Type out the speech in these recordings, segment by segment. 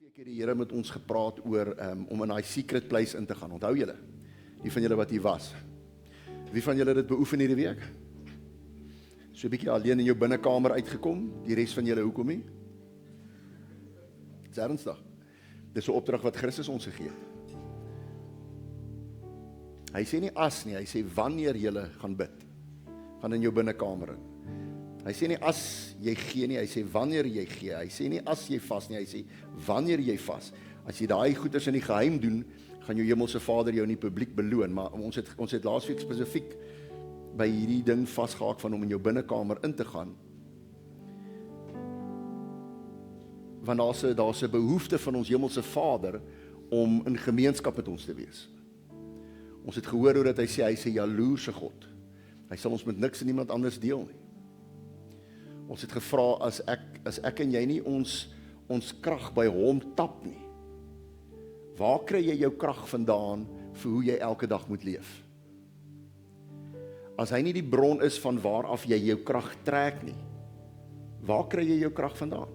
Laasweek het die Here met ons gepraat oor om in daai secret place in te gaan. Onthou julle? Die van julle wat hier was. Wie van julle het dit beoefen hierdie week? So 'n bietjie alleen in jou binnekamer uitgekom, die res van julle hoekom nie? Dis ernstig. Dis 'n opdrag wat Christus ons gegee het. Hy sê nie as nie, hy sê wanneer julle gaan bid. Gaan in jou binnekamer in. Hy sê nie as jy gee nie, hy sê wanneer jy gee. Hy sê nie as jy vas nie, hy sê wanneer jy vas. As jy daai goeders in die geheim doen, gaan jou hemelse Vader jou in die publiek beloon. Maar ons het laasweek spesifiek by hierdie ding vasgehaak van om in jou binnekamer in te gaan. Want daar's 'n behoefte van ons hemelse Vader om in gemeenskap met ons te wees. Ons het gehoor hoe dat hy sê 'n jaloerse God. Hy sal ons met niks en niemand anders deel nie. Ons het gevra as ek en jy nie ons krag by hom tap nie. Waar kry jy jou krag vandaan vir hoe jy elke dag moet leef? As hy nie die bron is van waar af jy jou krag trek nie, waar kry jy jou krag vandaan?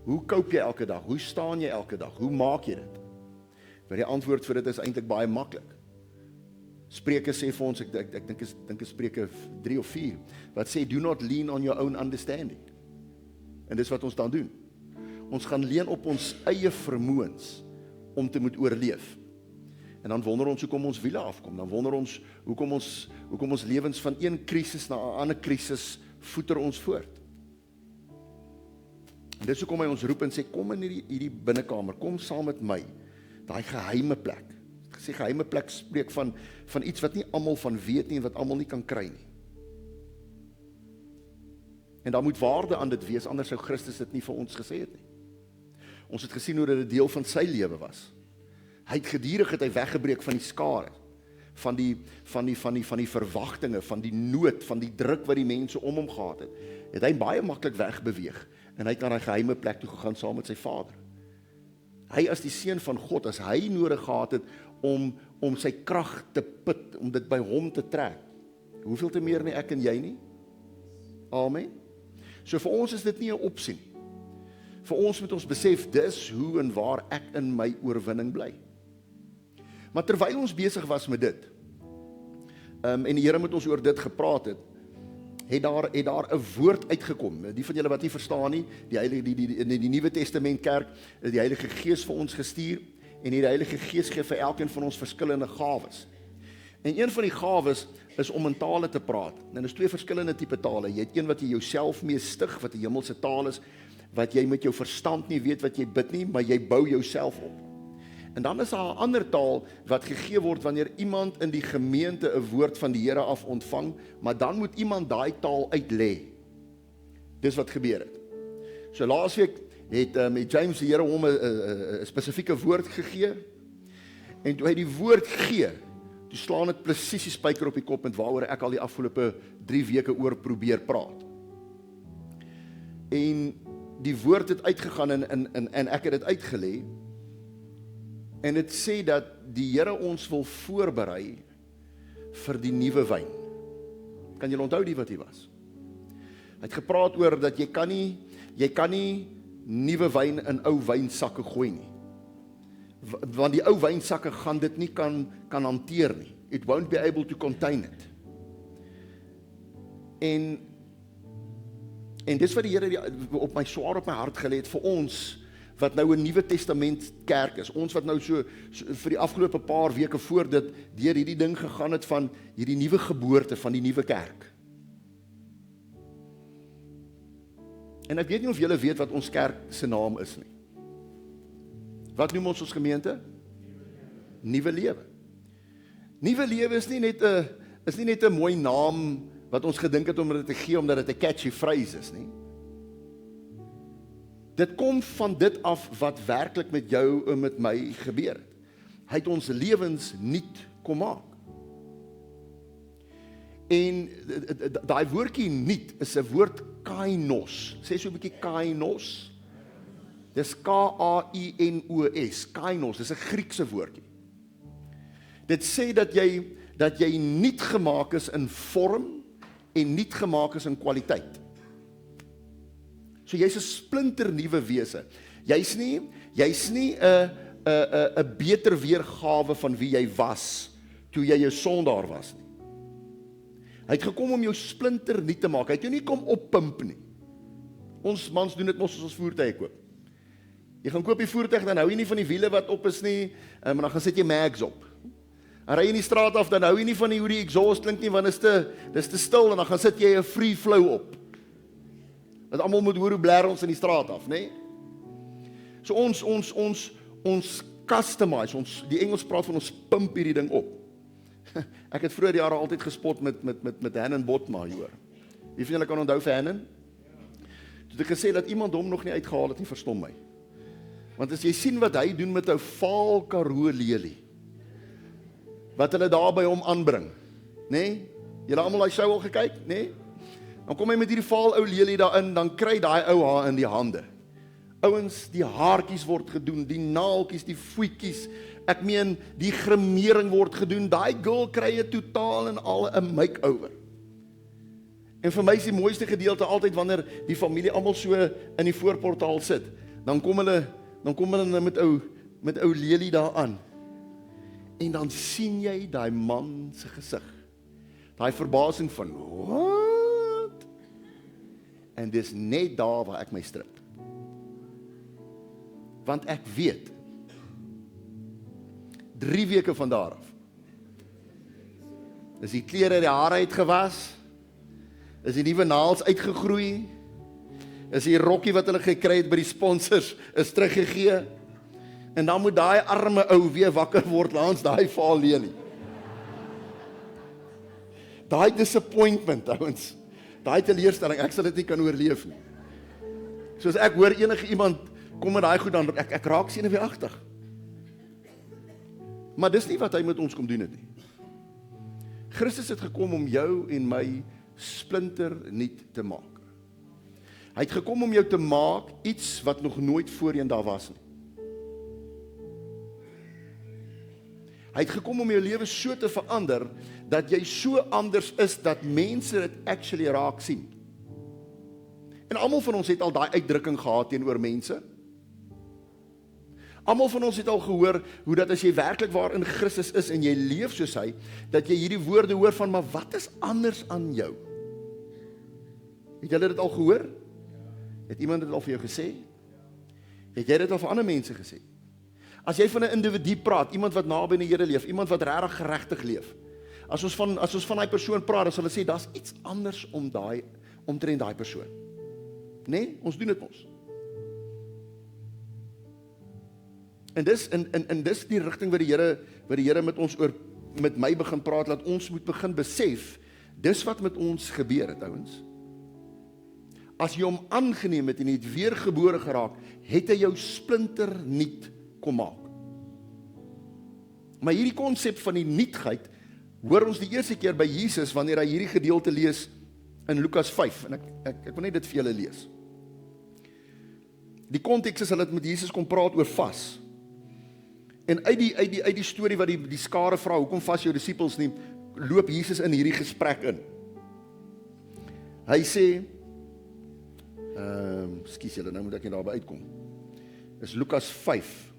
Hoe koop jy elke dag? Hoe staan jy elke dag? Hoe maak jy dit? Maar die antwoord vir dit is eintlik baie maklik. Spreuke sê vir ons, ek dink is Spreuke 3 of 4, wat sê, do not lean on your own understanding. En dis wat ons dan doen. Ons gaan leun op ons eie vermoëns om te moet oorleef. En dan wonder ons hoekom ons wiele afkom. Dan wonder ons hoekom ons lewens van een krisis na 'n ander krisis voeter ons voort. En dis hoekom hy ons roep en sê, kom in hierdie binnekamer, kom saam met my. Daai geheime plek. Sê geheime plek spreek van iets wat nie almal van weet nie en wat almal nie kan kry nie. En daar moet waarde aan dit wees, anders sou Christus dit nie vir ons gesê het nie. Ons het gesien hoe dit 'n deel van sy lewe was. Hy het gedurig weggebreek van die skare, van die verwagtinge, van die nood, van die druk wat die mense om hom gehad het. Het hy baie maklik wegbeweeg en hy het na 'n geheime plek toe gegaan saam met sy Vader. Hy as die seun van God, as hy nodig gehad het om sy krag te put, om dit by hom te trek, hoeveel te meer nie ek en jy nie? Amen. So vir ons is dit nie 'n opsie nie. Vir ons moet ons besef, dis hoe en waar ek in my oorwinning bly. Maar terwyl ons besig was met dit, en die Here met ons oor dit gepraat het daar 'n woord uitgekom. Die van julle wat nie verstaan nie, in die Nuwe Testament kerk, die Heilige Gees vir ons gestuur, en die Heilige Gees gee vir elkeen van ons verskillende gawes. En een van die gawes is om in tale te praat. En dit is 2 verskillende tipe tale. Jy het een wat jy jouself mee stig, wat 'n hemelse taal is, wat jy met jou verstand nie weet wat jy bid nie, maar jy bou jouself op. En dan is daar 'n ander taal wat gegee word wanneer iemand in die gemeente 'n woord van die Here af ontvang, maar dan moet iemand daai taal uitlê. Dis wat gebeur het. So laasweek het James die Here hom 'n spesifieke woord gegee, en toe hy die woord gee, toe slaan dit presies die spyker op die kop met waaroor ek al die afgelope 3 weke oor probeer praat. En die woord het uitgegaan en ek het dit uitgelê, en dit sê dat die Here ons wil voorberei vir die nuwe wyn. Kan julle onthou die wat hier was? Hy het gepraat oor dat jy kan nie nuwe wyn in ou wynsakke gooi nie. Want die ou wynsakke gaan dit nie kan hanteer nie. It won't be able to contain it. En dis wat die Here op my hart gelê het vir ons, wat nou 'n Nuwe Testament kerk is. Ons wat nou so vir die afgelope paar weke voor dit deur hierdie ding gegaan het van hierdie nuwe geboorte van die nuwe kerk. En ek weet nie of julle weet wat ons kerk se naam is nie. Wat noem ons gemeente? Nuwe Lewe. Nuwe Lewe is nie net 'n mooi naam wat ons gedink het om dit te gee omdat dit 'n catchy phrase is nie. Dit kom van dit af wat werklik met jou en met my gebeur het. Hy het ons lewens nuut kom maak. En daai woordjie nuut is 'n woord kainos. Sê so 'n bietjie kainos. Dis K-A-I-N-O-S, kainos, dis 'n Griekse woordjie. Dit sê dat jy nuut gemaak is in vorm en nuut gemaak is in kwaliteit. So jy's 'n splinternuwe wese. Jy's nie 'n beter weergawe van wie jy was toe jy 'n sondaar was nie. Hy het gekom om jou splinter nie te maak. Hy het jou nie kom oppimp nie. Ons mans doen dit mos as ons voertuie koop. Jy gaan koop die voertuig, dan hou jy nie van die wiele wat op is nie, maar dan gaan sit jy mags op. Dan ry jy in die straat af, dan hou jy nie van hoe die exhaust klink nie, want dis te stil, en dan gaan sit jy 'n free flow op. Dat almal moet hoor hoe blaar ons in die straat af, né? So ons customize, die Engels praat van ons pimp hierdie ding op. Ek het vroeër jare altyd gespot met Hannon Botma, hoor. Wie van julle kan onthou vir Hannon? Toe het ek gesê dat iemand hom nog nie uitgehaal het nie, verstom my. Want as jy sien wat hy doen met 'n vaal Karoo lelie, wat hulle daar by hom aanbring, né? Julle almal daai show al gekyk, né? Dan kom hy met hierdie vaal ou lelie daarin, dan kry daai ou haar in die hande. Ouens, die haartjies word gedoen, die naaltjies, die voetjies, ek meen, die grimering word gedoen, daai girl kry 'n totaal en al 'n make-over. En vir my is die mooiste gedeelte altyd wanneer die familie almal so in die voorportaal sit, dan kom hulle met ou lelie daar aan. En dan sien jy daai man se gesig. Daai verbasing van, wat? En dis net daar waar ek my strip. Want ek weet, 3 weke van daar af, is die klere die hare uitgewas, is die nuwe naels uitgegroei, is die rokkie wat hulle gekry het by die sponsors, is teruggegee, en dan moet daai arme ou weer wakker word langs daai vaal lelie. Daai disappointment, ouens, daai teleurstelling, ek sal dit nie kan oorleef nie. Soos ek hoor enige iemand kom met daai goed, dan ek raak senuweeagtig. Maar dis nie wat hy met ons kom doen het nie. Christus het gekom om jou en my splinter nuut te maak. Hy het gekom om jou te maak iets wat nog nooit voorheen daar was nie. Hy het gekom om jou lewe so te verander, dat jy so anders is, dat mense dit actually raak sien. En almal van ons het al daai uitdrukking gehad teenoor mense. Almal van ons het al gehoor, hoe dat as jy werklik waar in Christus is, en jy leef soos hy, dat jy hierdie woorde hoor van, maar wat is anders aan jou? Het julle dit al gehoor? Het iemand dit al vir jou gesê? Het jy dit al vir ander mense gesê? As jy van 'n individu praat, iemand wat naby aan die Here leef, iemand wat regtig geregtig leef, as ons van daai persoon praat, dan sal hulle sê, daar's iets anders omtrent daai persoon. Nee, ons doen dit mos. En dis die rigting wat die Here met ons met my begin praat, dat ons moet begin besef, dis wat met ons gebeur het, ouens. As jy hom aangeneem het en jy het weergebore geraak, het hy jou splinter nuut kom maak. Maar hierdie konsep van die nuutheid, hoor ons die eerste keer by Jesus, wanneer hy hierdie gedeelte lees in Lukas 5, en ek wil net dit vir julle lees. Die konteks is, hulle het met Jesus kom praat oor vas. En uit die storie wat die skare vra, hoekom vas jou disippels nie, loop Jesus in hierdie gesprek in. Hy sê, skus julle, nou moet ek nie daarby uitkom. Dis Lukas 5.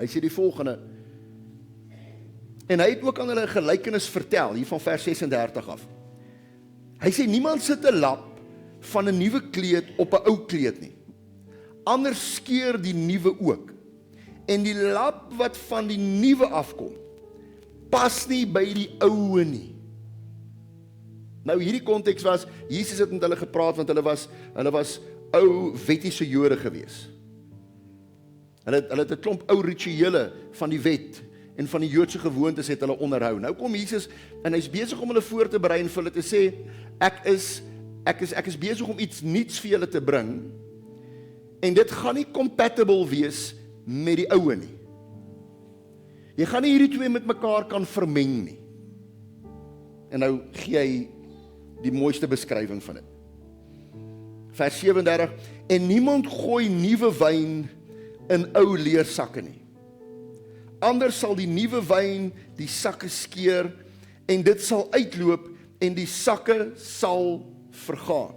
Hy sê die volgende, en hy het ook aan hulle 'n gelykenis vertel, hier van vers 36 af. Hy sê, niemand sit 'n lap van 'n nuwe kleed op 'n ou kleed nie. Anders skeur die nuwe ook. En die lap wat van die nuwe afkom, pas nie by die oue nie. Nou hierdie konteks was, Jesus het met hulle gepraat, want hulle was ou wettiese Jode gewees. Hulle het 'n klomp ou rituele van die wet en van die Joodse gewoontes het hulle onderhou. Nou kom Jesus en hy's besig om hulle voor te berei en vir hulle te sê, ek is besig om iets nuuts vir julle te bring, en dit gaan nie compatible wees met die oue nie. Jy gaan nie hierdie twee met mekaar kan vermeng nie. En nou gee hy die mooiste beskrywing van dit. Vers 37, en niemand gooi nuwe wyn in ou leersakke nie. Anders sal die nuwe wyn die sakke skeur, en dit sal uitloop, en die sakke sal vergaan.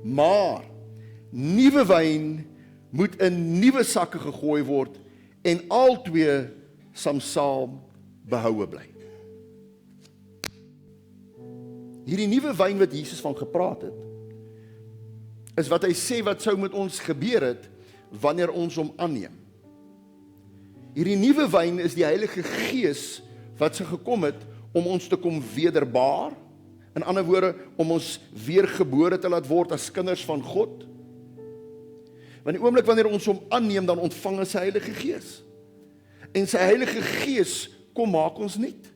Maar nuwe wyn moet in nuwe sakke gegooi word en albei saam behoue bly. Hierdie nuwe wyn wat Jesus van gepraat het, is wat hy sê wat sou met ons gebeur het wanneer ons hom aanneem. Hierdie nuwe wyn is die Heilige Gees wat sy gekom het om ons te kom wederbaar, in ander woorde, om ons weergebore te laat word as kinders van God. Want die oomblik wanneer ons hom aanneem, dan ontvang ons sy Heilige Gees. En sy Heilige Gees kom maak ons nuut.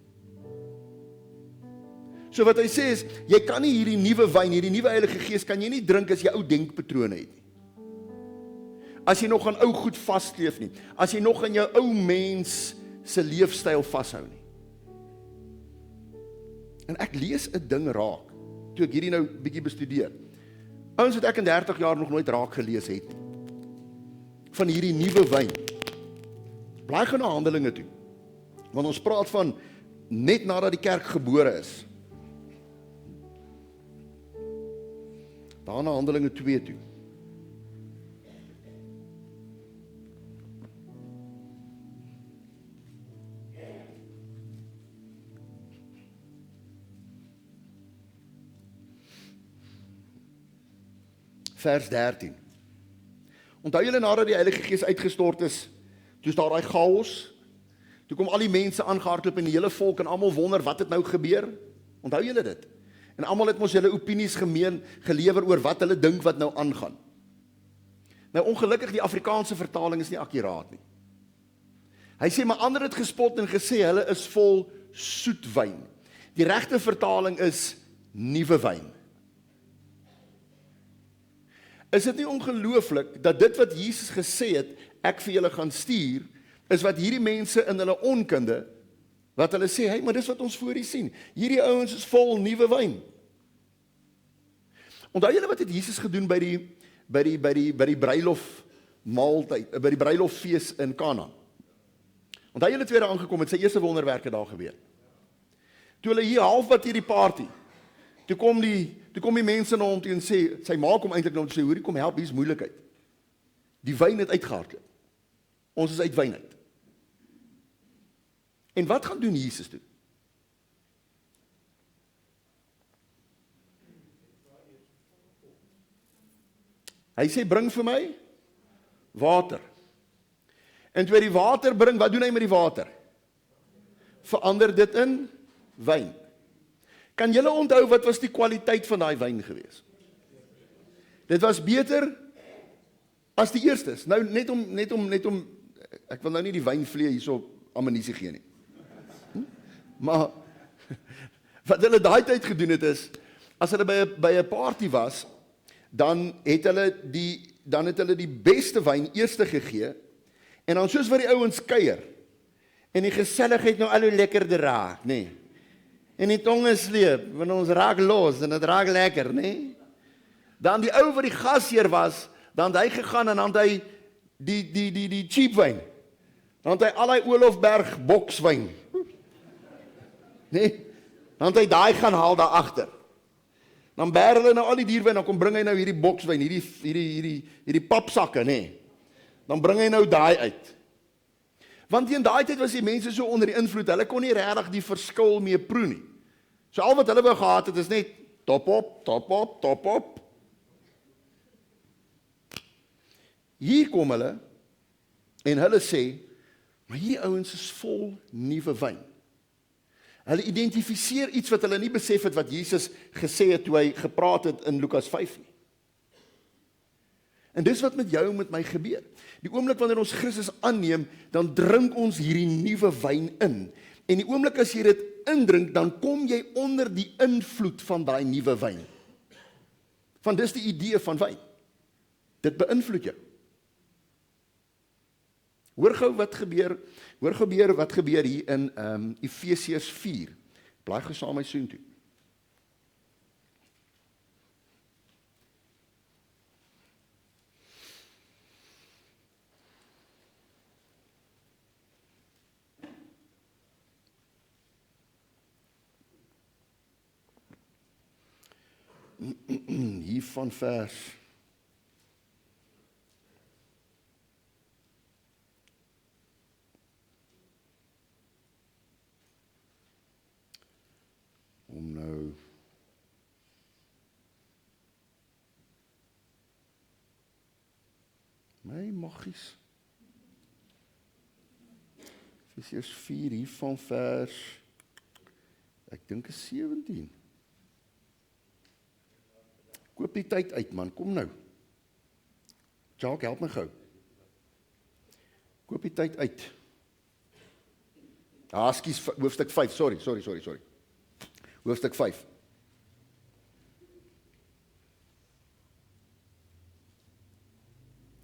So wat hy sê is, jy kan nie hierdie nuwe wyn, hierdie nuwe Heilige Gees, kan jy nie drink as jy ou denkpatrone het nie. As jy nog aan ou goed vasleef nie, as jy nog aan jou ou mens se leefstyl vashou nie. En ek lees 'n ding raak, toe ek hierdie nou bietjie bestudeer. Ouens wat ek in 30 jaar nog nooit raak gelees het, van hierdie nuwe wyn. Blaai gou na Handelinge toe, want ons praat van net nadat die kerk gebore is. Daarna Handelinge 2 toe. Vers 13. Onthou julle nadat die Heilige Gees uitgestort is, toe is daar daai chaos, toe kom al die mense aangehardloop en die hele volk en almal wonder wat het nou gebeur? Onthou julle dit? En almal het mos hulle opinies gelewer oor wat hulle dink wat nou aangaan. Nou ongelukkig die Afrikaanse vertaling is nie akkuraat nie. Hy sê maar ander het gespot en gesê hulle is vol soet wyn. Die regte vertaling is nuwe wyn. Is dit nie ongelooflik dat dit wat Jesus gesê het, ek vir julle gaan stuur, is wat hierdie mense in hulle onkunde, wat hulle sê, hey, maar dis wat ons voor hier sien. Hierdie ouens is vol nuwe wyn. Onthou julle wat het Jesus gedoen by die bruilof maaltyd, by die bruiloffees in Kana? Onthou julle toe hy daar aangekom het, sy eerste wonderwerke daar gebeur. Toe hulle hier halfpad hierdie party, toe kom die mense na hom toe en sê, sy ma kom eintlik na hom toe sê, hoorie, kom help, hier is moeilikheid. Die wyn het uitgehardloop. Ons is uit wyn uit. En wat gaan doen Jesus toe? Hy sê, bring vir my water. En toe hy die water bring, wat doen hy met die water? Verander dit in wyn. Kan julle onthou wat was die kwaliteit van daai wyn gewees? Dit was beter as die eerstes. Nou net om ek wil nou nie die wynvlee hierso ammunisie gee nie. Maar wat hulle daai tyd gedoen het is, as hulle by 'n party was, dan het hulle die beste wyn eerste gegee, en dan soos wat die ouens kuier, en die geselligheid nou al hoe lekkerder raak, nê? En die tonge sleep, want ons raak los, en het raak lekker, nê? Dan die ou wat die gasheer was, dan het hy gegaan, en dan het hy die cheap wyn, dan het hy al die Olofberg bokswyn, nee, dan het hy daai gaan haal daar agter. Dan bær hulle nou al die dierwyn, dan kom bring hy nou hierdie bokswyn, hierdie papsakke, nee. Dan bring hy nou daai uit. Want in daai tyd was die mense so onder die invloed, hulle kon nie regtig die verskil mee proe nie. So al wat hulle wou gehad het is net top op, top op, top op. Hier kom hulle en hulle sê, maar hierdie ouens is vol nuwe wyn. Hulle identifiseer iets wat hulle nie besef het wat Jesus gesê het toe hy gepraat het in Lukas 5 nie. En dis wat met jou en met my gebeur. Die oomblik wanneer ons Christus aanneem, dan drink ons hierdie nuwe wyn in. En die oomblik as jy dit indrink, dan kom jy onder die invloed van daai nuwe wyn. Want dis die idee van wyn. Dit beïnvloed jou. Hoor gou wat gebeur hier in Efesiërs 4. Blaai gou saam my soontoe. Hier van vers My maggies. Efesiërs 4 hier van vers, ek dink is 17. Koop die tyd uit man, kom nou. Jacques, help my gou. Koop die tyd uit. Skus, hoofstuk 5, sorry. Hoofstuk 5.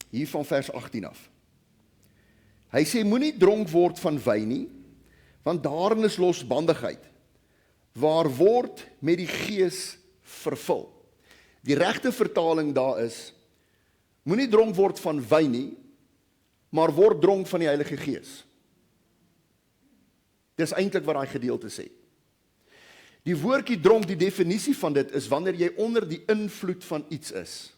Hier van vers 18 af. Hy sê, moenie dronk word van wyn nie, want daarin is losbandigheid, waar word met die gees vervul. Die regte vertaling daar is, moenie dronk word van wyn nie, maar word dronk van die Heilige Gees. Dis eintlik wat daai gedeelte sê. Die woordjie dronk, die definisie van dit is wanneer jy onder die invloed van iets is.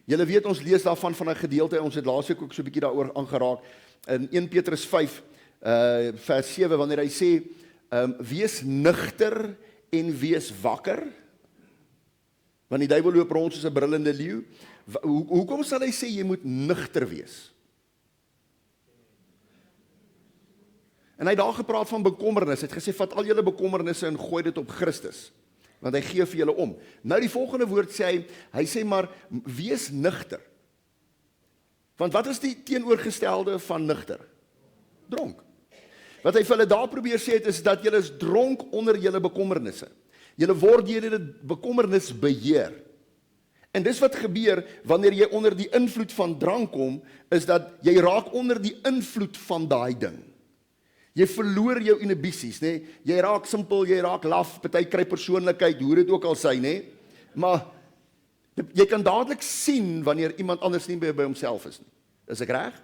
Julle weet, ons lees daarvan van 'n gedeelte, ons het laasweek ook so 'n bietjie daaroor aangeraak, in 1 Petrus 5, vers 7, wanneer hy sê, wees nugter en wees wakker, want die duiwel loop rond soos 'n brullende leeu. Hoekom sal hy sê, jy moet nugter wees? En hy het daar gepraat van bekommernis, hy het gesê, vat al julle bekommernisse en gooi dit op Christus, want hy gee vir julle om. Nou die volgende woord sê hy sê maar, wees nugter. Want wat is die teenoorgestelde van nugter? Dronk. Wat hy vir hulle daar probeer sê het, is dat julle is dronk onder julle bekommernisse. Julle word deur julle bekommernis beheer. En dis wat gebeur, wanneer jy onder die invloed van drank kom, is dat jy raak onder die invloed van daai ding. Jy verloor jou inhibisies, nê? Jy raak simpel, jy raak laf, party kry persoonlikheid, hoe dit ook al sy, nê? Maar jy kan dadelik sien wanneer iemand anders nie by homself is nie. Is ek reg?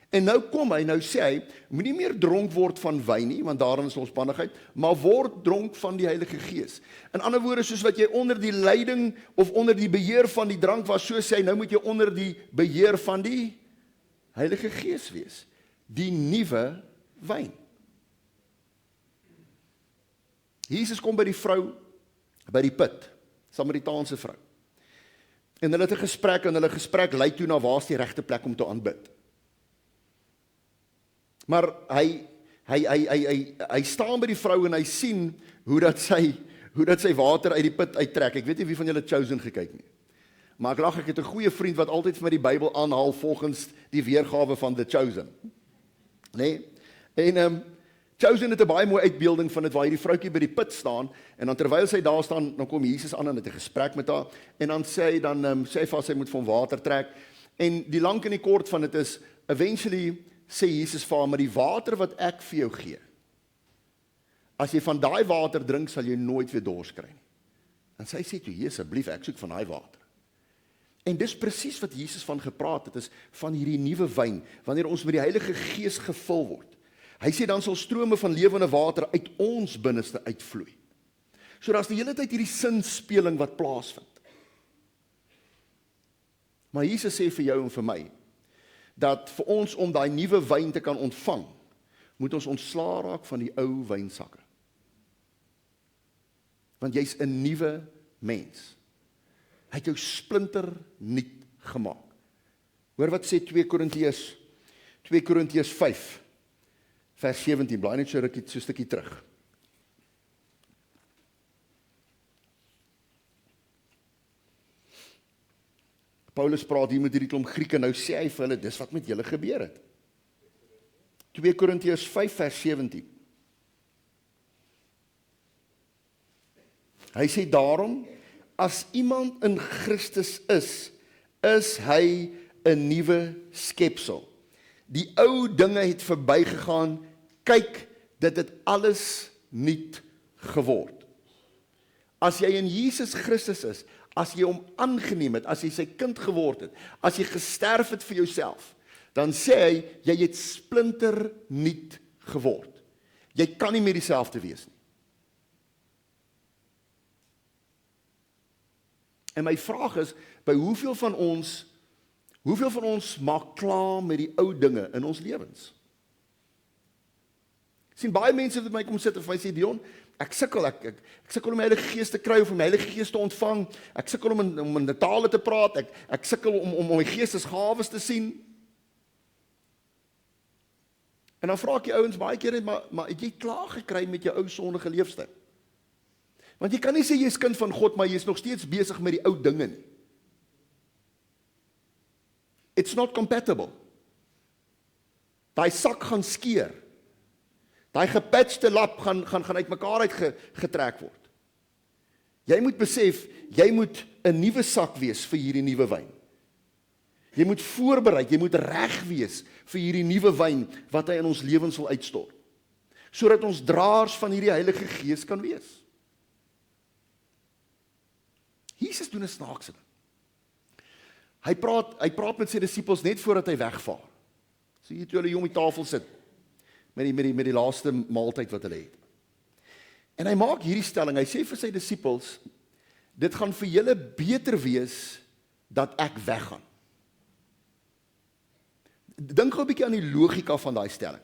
En nou kom hy, nou sê hy, moenie meer dronk word van wyn nie, want daarin is losbandigheid, maar word dronk van die Heilige Gees. In ander woorde, soos wat jy onder die leiding of onder die beheer van die drank was, so sê hy, nou moet jy onder die beheer van die Heilige Gees wees. Die nuwe wyn. Jesus kom by die vrou, by die put, Samaritaanse vrou. En hulle het 'n gesprek, en hulle gesprek lei toe na waar is die regte plek om te aanbid. Maar hy staan by die vrou en hy sien hoe dat sy water uit die put uittrek. Ek weet nie wie van julle Chosen gekyk nie. Maar ek lag, ek het 'n goeie vriend wat altyd vir my die Bybel aanhaal volgens die weergawe van The Chosen. Nee? En Chosen het 'n baie mooi uitbeelding van dit waar hierdie vroutjie by die put staan en dan terwyl sy daar staan, dan kom Jesus aan en het 'n gesprek met haar en dan sê hy sê hy vir haar sy moet van water trek. En die lank en die kort van dit is eventually sê Jesus vir haar, maar die water wat ek vir jou gee, as jy van daai water drink, sal jy nooit weer dors kry nie. En sy sê toe, asseblief, ek soek van daai water. En dis presies wat Jesus van gepraat het, is van hierdie nuwe wyn, wanneer ons met die Heilige Gees gevul word. Hy sê dan sal strome van lewende water uit ons binneste uitvloei. So daar's die hele tyd hierdie sinspeling wat plaasvind. Maar Jesus sê vir jou en vir my, dat vir ons om daai nuwe wyn te kan ontvang, moet ons ontslaa raak van die ou wynsakke. Want jy's 'n nuwe mens. Hy het jou splinter nuut gemaak. Hoor wat sê 2 Korintiërs 5, vers 17, blaai net so 'n stukkie terug. Paulus praat hier met hierdie klomp Grieke, nou sê hy vir hulle, dis wat met julle gebeur het. 2 Korintiërs 5 vers 17. Hy sê daarom, as iemand in Christus is hy 'n nuwe skepsel. Die ou dinge het verbygegaan, kyk, dit het alles nuut geword. As jy in Jesus Christus is, as jy hom aangeneem het, as jy sy kind geword het, as jy gesterf het vir jouself, dan sê hy, jy het splinter nuut geword. Jy kan nie meer dieselfde wees nie. En my vraag is, by hoeveel van ons maak klaar met die ou dinge in ons lewens? Ek sien baie mense wat my kom sit en vir my sê, Dion, Ek sukkel, ek sukkel om die Heilige Gees te kry of om die Heilige Gees te ontvang. Ek sukkel om in die tale te praat. Ek sukkel om die geestesgawes te sien. En dan vra ek die ouens baie keer net, maar het jy klaar gekry met jou ou sondige leefstyl? Want jy kan nie sê jy is kind van God, maar jy is nog steeds besig met die ou dinge nie. It's not compatible. Daai sak gaan skeer. Daai gepatchte lap gaan uitmekaar uitgetrek word. Jy moet besef, jy moet 'n nuwe sak wees vir hierdie nuwe wyn. Jy moet voorberei, jy moet reg wees vir hierdie nuwe wyn wat hy in ons lewens wil uitstort. Sodat ons draers van hierdie Heilige Gees kan wees. Jesus doen 'n snaakse ding. Hy praat met sy disippels net voordat hy wegvaar. So hier toe hulle om die tafel sit met die laaste maaltyd wat hulle het. En hy maak hierdie stelling, hy sê vir sy disippels, dit gaan vir julle beter wees dat ek weggaan. Dink gou 'n bietjie aan die logika van daai stelling.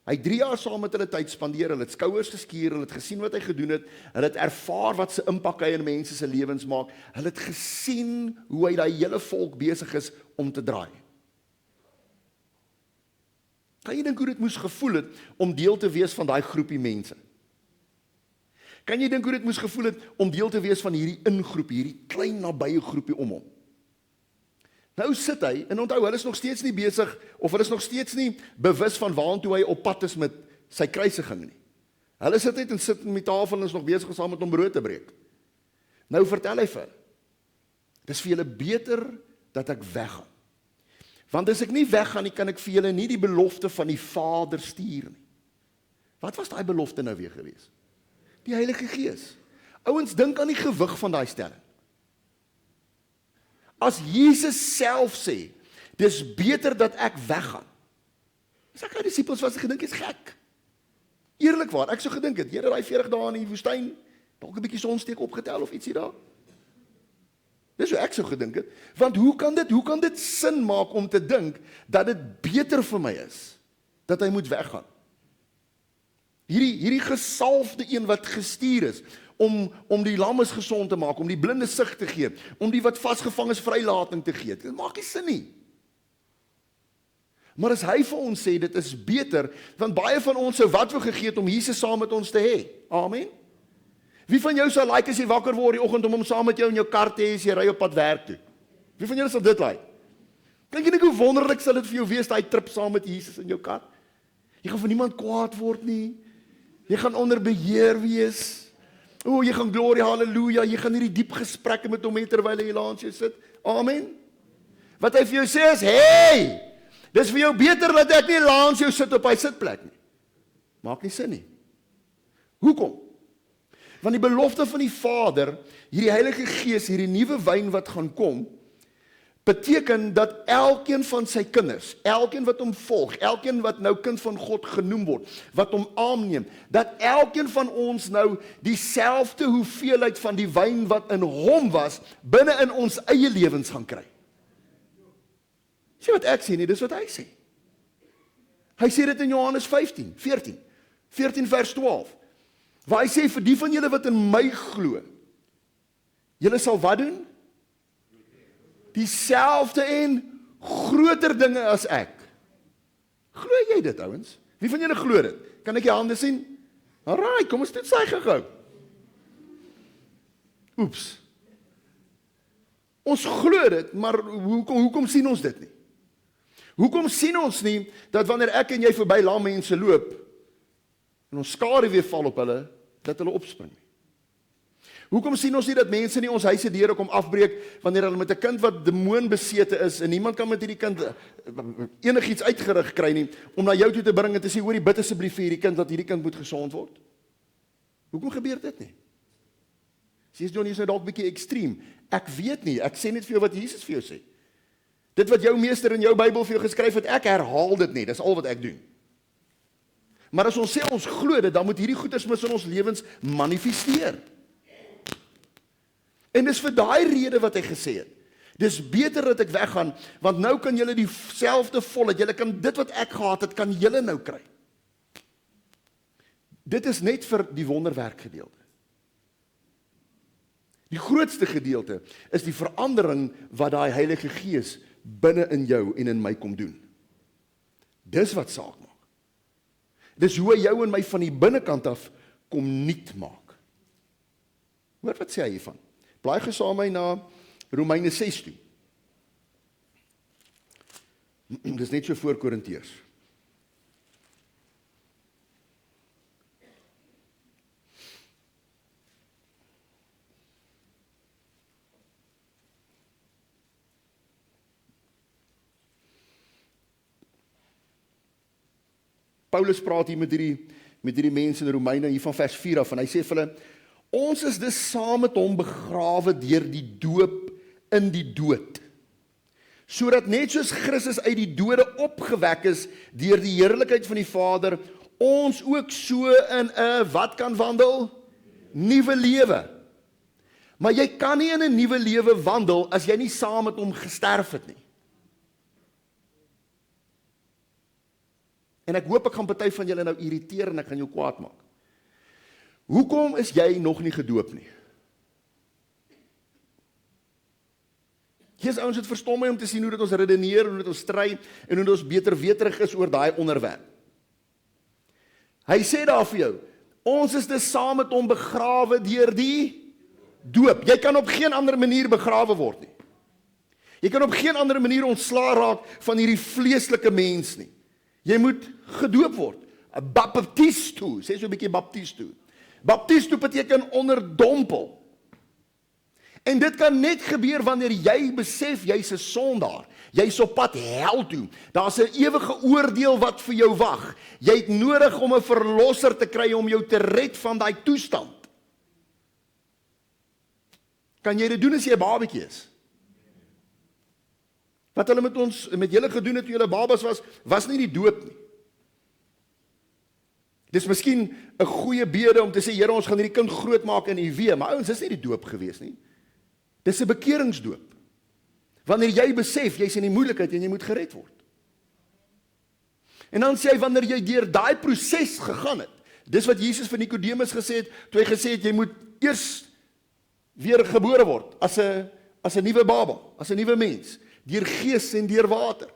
Hy het 3 jaar saam met hulle tyd spandeer, hulle het skouers geskuur, hulle het gesien wat hy gedoen het, hulle het ervaar wat se impak hy in mense se lewens maak, hulle het gesien hoe hy daai hele volk besig is om te draai. Kan jy dink hoe dit moes gevoel het om deel te wees van daai groepie mense? Kan jy dink hoe dit moes gevoel het om deel te wees van hierdie ingroep, hierdie klein nabye groepie om hom? Nou sit hy, en onthou, hulle is nog steeds nie besig, of hulle is nog steeds nie bewus van waantoe hy op pad is met sy kruisiging nie. Hulle sit net en sit met die tafel en is nog besig saam met hom brood te breek. Nou vertel hy vir hulle, dis vir julle beter dat ek weggaan. Want as ek nie weggaan nie, kan ek vir julle nie die belofte van die Vader stuur nie. Wat was daai belofte nou weer gewees? Die Heilige Gees. Ouens, dink aan die gewig van daai stelling. As Jesus self sê, dis beter dat ek weggaan. Sy disippels was gedink is gek. Eerlikwaar, ek sou gedink het, Here, daai 40 dae in die woestyn, dalk 'n bietjie sonsteek opgetel of ietsie daar. Dis hoe ek sou gedink het, want hoe kan dit sin maak om te dink dat dit beter vir my is dat hy moet weggaan? Hierdie gesalfde een wat gestuur is om die lammes gesond te maak, om die blinde sig te gee, om die wat vasgevang is vrylating te gee. Dit maak nie sin nie. Maar as hy vir ons sê, dit is beter, want baie van ons sou wat wou gegee het om Jesus saam met ons te hê. Amen. Wie van jou sal like as jy wakker word die oggend om hom saam met jou in jou kar te hê as jy ry op pad werk toe? Wie van julle sal dit like? Dink jy nie hoe wonderlik sal dit vir jou wees, daai trip saam met Jesus in jou kar? Jy gaan vir niemand kwaad word nie. Jy gaan onder beheer wees. O, jy gaan glorie, halleluja, jy gaan hierdie diep gesprekke met hom hê terwyl hy langs jou sit. Amen. Wat hy vir jou sê is, hey, dis vir jou beter dat ek nie langs jou sit op hy sitplek nie. Maak nie sin nie. Hoekom? Want die belofte van die Vader, hierdie Heilige Gees, hierdie nuwe wyn wat gaan kom, beteken dat elkeen van sy kinders, elkeen wat hom volg, elkeen wat nou kind van God genoem word, wat hom aanneem, dat elkeen van ons nou dieselfde hoeveelheid van die wyn wat in hom was, binne in ons eie lewens gaan kry. Sien wat ek sê nie, dis wat hy sê. Hy sê dit in Johannes 14 vers 12, waar hy sê, vir die van julle wat in my glo, julle sal wat doen? Dieselfde en groter dinge as ek. Glo jy dit, ouens? Wie van julle glo dit? Kan ek jou hande sien? Alraai, kom ons doen sy gou. Oeps. Ons glo dit, maar hoekom sien ons dit nie? Hoekom sien ons nie, dat wanneer ek en jy verby lam mense loop, en ons skare weer val op hulle, dat hulle opspring nie? Hoekom sien ons nie dat mense nie ons huise deure kom afbreek, wanneer hulle met 'n kind wat demoonbesete is, en niemand kan met hierdie kind enigiets uitgerig kry nie, om na jou toe te bring en te sê, hoorie, bid asseblief vir hierdie kind, dat hierdie kind moet gesond word? Hoekom gebeur dit nie? Sies John, jy is nou dalk 'n bietjie ekstreem. Ek weet nie, ek sê net vir jou wat Jesus vir jou sê. Dit wat jou meester in jou Bybel vir jou geskryf het, ek herhaal dit nie, dis al wat ek doen. Maar as ons sê ons glo dit, dan moet hierdie goeders mis in ons lewens manifesteer. En dis vir daai rede wat hy gesê het. Dis beter dat ek weggaan, want nou kan julle dieselfde volheid, julle kan dit wat ek gehad het, kan julle nou kry. Dit is net vir die wonderwerk gedeelte. Die grootste gedeelte is die verandering wat daai Heilige Gees binne in jou en in my kom doen. Dis wat saak maak. Dis hoe hy jou en my van die binnekant af kom nuut maak. Hoor wat sê hy hiervan? Blaai gou saam met my na Romeine 6 toe. Dis net so voor Korintiërs. Paulus praat hier met hierdie mense in Romeine hier van vers 4 af en hy sê vir hulle, ons is dus saam met hom begrawe deur die doop in die dood. Sodat net soos Christus uit die dode opgewek is deur die heerlikheid van die Vader, ons ook so in 'n wat kan wandel? Nuwe lewe. Maar jy kan nie in 'n nuwe lewe wandel as jy nie saam met hom gesterf het nie. En ek hoop ek gaan party van julle nou irriteer en ek gaan jou kwaad maak. Hoekom is jy nog nie gedoop nie? Hier's ouens wat verstom my om te sien hoe dit ons redeneer, hoe dit ons stry en hoe ons beter weterig is oor daai onderwerp. Hy sê daar vir jou, ons is dus saam met hom begrawe deur die doop. Jy kan op geen ander manier begrawe word nie. Jy kan op geen ander manier ontslaa raak van hierdie vleeslike mens nie. Jy moet gedoop word. 'n Baptisto, sê so 'n bietjie baptisto. Baptisto beteken onderdompel. En dit kan net gebeur wanneer jy besef jy's 'n sondaar. Jy's op pad hel toe. Daar's 'n ewige oordeel wat vir jou wag. Jy het nodig om 'n verlosser te kry om jou te red van daai toestand. Kan jy dit doen as jy 'n babatjie is? Wat hulle met julle gedoen het toe julle babas was nie die doop nie. Dis miskien 'n goeie bede om te sê, Here, ons gaan hierdie kind grootmaak in U weë, maar ouens, dis nie die doop gewees nie. Dis 'n bekeringsdoop. Wanneer jy besef jy's in die moeilikheid en jy moet gered word. En dan sê hy wanneer jy deur daai proses gegaan het. Dis wat Jesus vir Nikodemus gesê het, toe hy gesê het jy moet eers weer gebore word as 'n nuwe baba, as 'n nuwe mens, deur gees en deur water.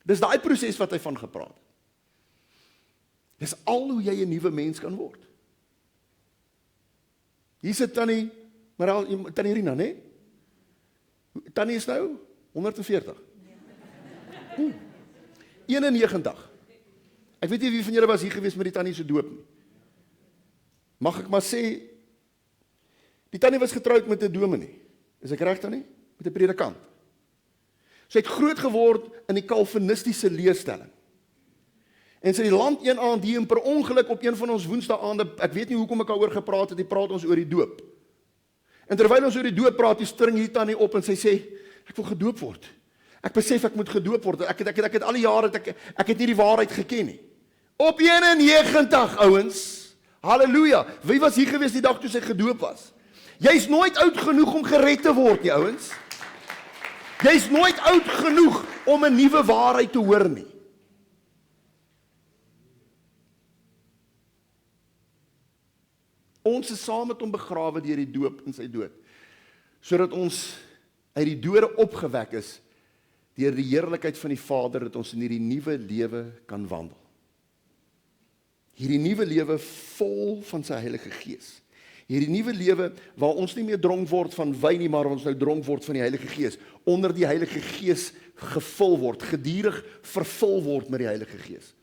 Dis daai proses wat hy van gepraat het. Dis al hoe jy 'n nuwe mens kan word. Hier sit Tannie Rina, né? Tannie is nou 140. 91. Ek weet nie wie van julle was hier gewees met die tannie se doop nie. Mag ek maar sê, die tannie was getroud met 'n dominee. Is ek reg, Tannie? Met 'n predikant. Sy het groot geword in die kalvinistiese leerstelling. En sy land een aand hier en per ongeluk op een van ons woensdaande, ek weet nie hoekom ek daaroor gepraat het, die praat ons oor die doop. En terwyl ons oor die doop praat, die spring hier Tannie op en sy sê, ek wil gedoop word. Ek besef ek moet gedoop word. Ek het al die jare, ek het nie die waarheid geken nie. Op 91, ouens, halleluja, wie was hier gewees die dag toe sy gedoop was? Jy's nooit oud genoeg om gered te word nie, ouens. Jy's nooit oud genoeg om 'n nuwe waarheid te hoor nie. Ons is saam met hom begrawe deur die doop in sy dood, sodat ons uit die dode opgewek is deur die heerlikheid van die Vader, dat ons in hierdie nuwe lewe kan wandel. Hierdie nuwe lewe vol van sy Heilige Gees. Hierdie nuwe lewe waar ons nie meer dronk word van wyn nie, maar ons nou dronk word van die Heilige Gees, onder die Heilige Gees gevul word, gedurig vervul word met die Heilige Gees.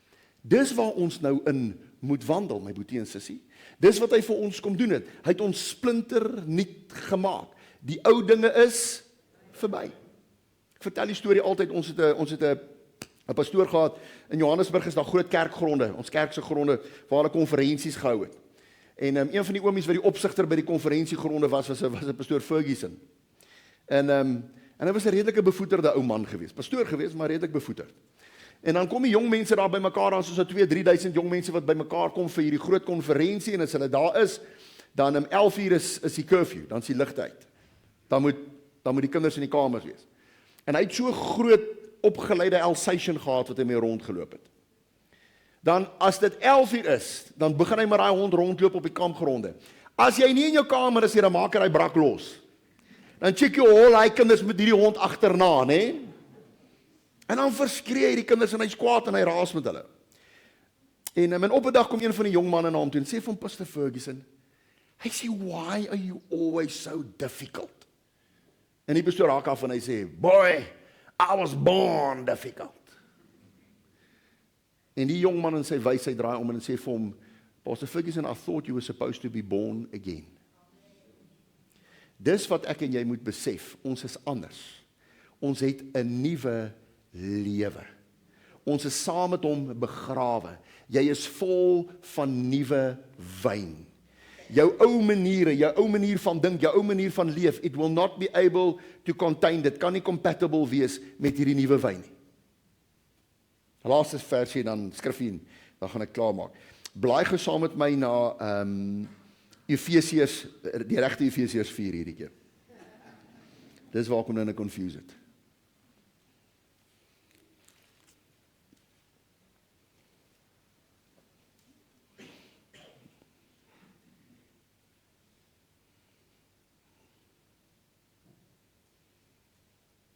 Dis waar ons nou in moet wandel, my boetie en sussie. Dis wat hy vir ons kom doen het. Hy het ons splinter nuut gemaak. Die ou dinge is verby. Ek vertel die storie altyd, ons het 'n pastoor gehad, in Johannesburg is daar groot kerkgronde, ons kerk se gronde, waar hulle konferensies gehou het. En een van die oomies wat die opsigter by die konferensiegronde was 'n pastoor Ferguson. En hy was 'n redelike bevoeterde ou man geweest. Pastoor geweest, maar redelik bevoeterd. En dan kom die jong mense daar by mekaar, dan soos 2-3 jong mense wat by mekaar kom vir hierdie groot konferensie, en as hulle daar is, dan om 11 uur is die curfew, dan is die ligte uit. Dan moet die kinders in die kamers wees. En hy het so groot opgeleide Alsatian gehad wat hy mee rondgeloop het. dan as dit 11:00 is, dan begin hy met daai hond rondloop op die kampgronde. As jy nie in jou kamer is, dan maak hy brak los. Dan check jy hy kinders met hierdie hond agterna, né? En dan verskree hy die kinders en hy's kwaad en hy raas met hulle. En op 'n dag kom een van die jong manne na hom toe en sê van Pastor Ferguson, hy sê, why are you always so difficult? En die pastoor raak af en hy sê, boy, I was born difficult. En die jong man in sy wysheid draai om en sê vir hom, Pastor Ferguson, I thought you were supposed to be born again. Dis wat ek en jy moet besef, ons is anders. Ons het 'n nuwe lewe. Ons is saam met hom begrawe. Jy is vol van nuwe wyn. Jou ou manier van dink, jou ou manier van leef, it will not be able to contain, dit kan nie compatible wees met hierdie nuwe wyn nie. Laaste versie, dan skrif hy, dan gaan ek klaarmaak. Blaai gou saam met my na Efesiërs, die regte Efesiërs 4 hierdie keer. Dis waar ek nou confuse het.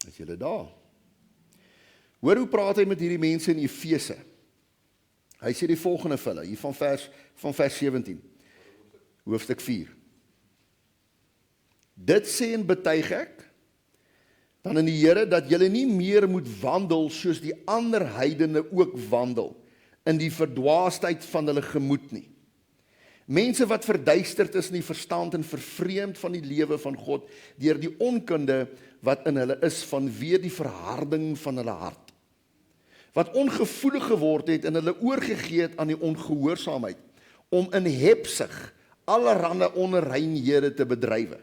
Is julle daar? Hoor hoe praat hy met hierdie mense in Efese? Hy sê die volgende vir hulle, hier van vers 17, hoofstuk 4. Dit sê en betuig ek, dan in die Here, dat julle nie meer moet wandel soos die ander heidene ook wandel, in die verdwaasheid van hulle gemoed nie. Mense wat verduisterd is in die verstand en vervreemd van die lewe van God, deur die onkunde wat in hulle is, vanweë die verharding van hulle hart. Wat ongevoelig geword het en hulle oorgegee het aan die ongehoorsaamheid, om in hebsig allerhande onreinhede te bedrywe.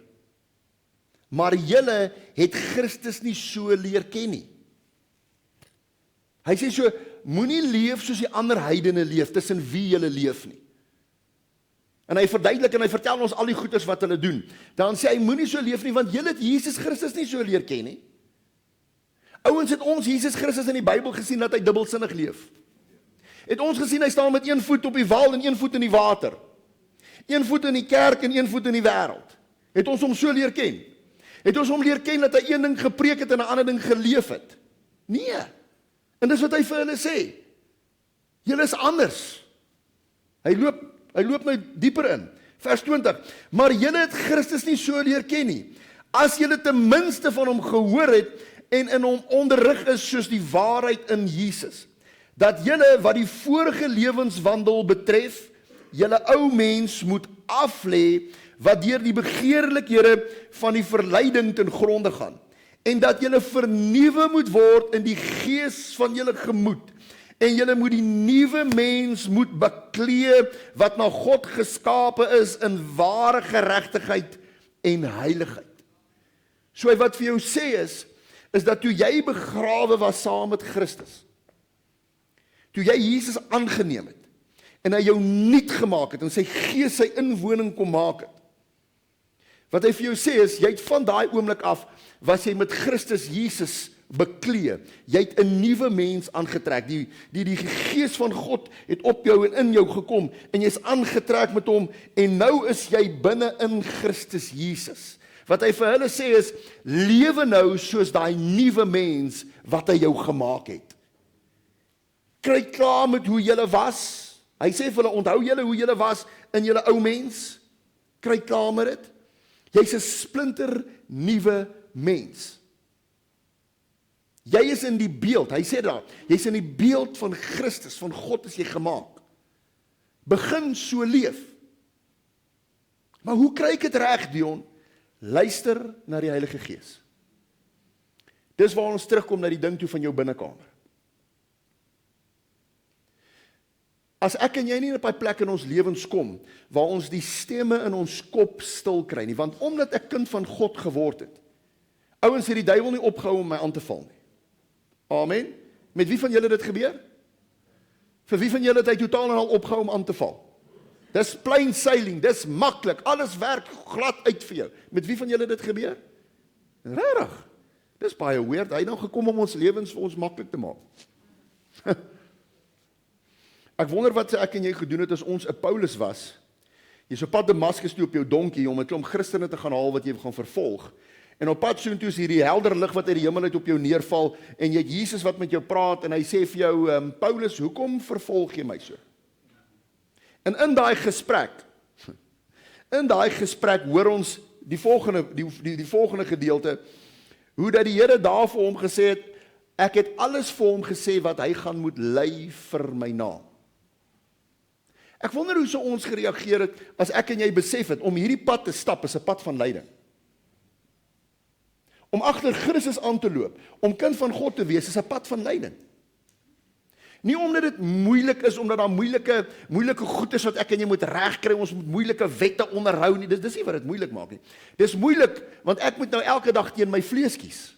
Maar julle het Christus nie so leer ken nie. Hy sê so, moenie leef soos die ander heidene leef, tussen wie julle leef nie. En hy verduidelik en hy vertel ons al die goeders wat hulle doen. Dan sê hy, moenie so leef nie, want julle het Jesus Christus nie so leer ken nie. Ouens, het ons Jesus Christus in die Bybel gesien dat hy dubbelsinnig leef. Het ons gesien hy staan met een voet op die wal en een voet in die water. Een voet in die kerk en een voet in die wêreld. Het ons hom so leer ken? Het ons hom leer ken dat hy een ding gepreek het en 'n ander ding geleef het? Nee. En dis wat hy vir hulle sê. Julle is anders. Hy loop nou dieper in. Vers 20. Maar julle het Christus nie so leer ken nie. As julle ten minste van hom gehoor het en in hom onderrig is soos die waarheid in Jesus, dat julle wat die vorige lewenswandel betref, julle ou mens moet aflê wat deur die begeerlikhede van die verleiding ten gronde gaan, en dat julle vernuwe moet word in die gees van julle gemoed, en julle moet die nuwe mens moet beklee wat na God geskape is in ware geregtigheid en heiligheid. So wat vir jou sê is dat toe jy begrawe was saam met Christus, toe jy Jesus aangeneem het, en hy jou nuut gemaak het, en sy gees sy inwoning kom maak het, wat hy vir jou sê is, jy het van daai oomblik af, was jy met Christus Jesus beklee, jy het 'n nuwe mens aangetrek, die gees van God het op jou en in jou gekom, en jy is aangetrek met hom, en nou is jy binne in Christus Jesus. Wat hy vir hulle sê is, lewe nou soos daai nuwe mens, wat hy jou gemaak het. Kry klaar met hoe julle was. Hy sê vir hulle, onthou julle hoe julle was in julle ou mens? Kry klaar met dit. Jy's 'n splinter nuwe mens. Jy is in die beeld, hy sê daar, jy's in die beeld van Christus, van God is jy gemaak. Begin so leef. Maar hoe kry ek dit reg, Dion? Luister na die Heilige Gees. Dis waar ons terugkom na die ding toe van jou binnekamer. As ek en jy nie op 'n plek in ons lewens kom, waar ons die stemme in ons kop stil kry nie, want omdat ek kind van God geword het, ouens, het die duiwel nie opgehou om my aan te val nie. Amen. Met wie van julle dit gebeur? Vir wie van julle het hy totaal en al opgehou om aan te val? Dis plain sailing, dis maklik, alles werk glad uit vir jou. Met wie van julle dit gebeur? Regtig? Dis baie weird, hy het nou gekom om ons lewens vir ons maklik te maak. Ek wonder wat ek en jy gedoen het as ons 'n Paulus was. Jy's op pad Damaskus toe op jou donkie om 'n klomp Christene te gaan haal wat jy gaan vervolg. En op pad soontoe is hierdie helder lig wat uit die hemel uit op jou neerval en jy het Jesus wat met jou praat en hy sê vir jou, Paulus, hoekom vervolg jy my so? En in daai gesprek hoor ons die volgende gedeelte, hoe dat die Here daar vir hom gesê het, ek het alles vir hom gesê wat hy gaan moet ly vir my naam. Ek wonder hoe sou ons gereageer het as ek en jy besef het om hierdie pad te stap is 'n pad van lyding. Om agter Christus aan te loop, om kind van God te wees, is 'n pad van lyding. Nie omdat dit moeilik is, omdat daar moeilike goed is wat ek en jy moet regkry, ons moet moeilike wette onderhou nie, dis nie wat dit moeilik maak nie. Dis moeilik, want ek moet nou elke dag teen my vlees kies.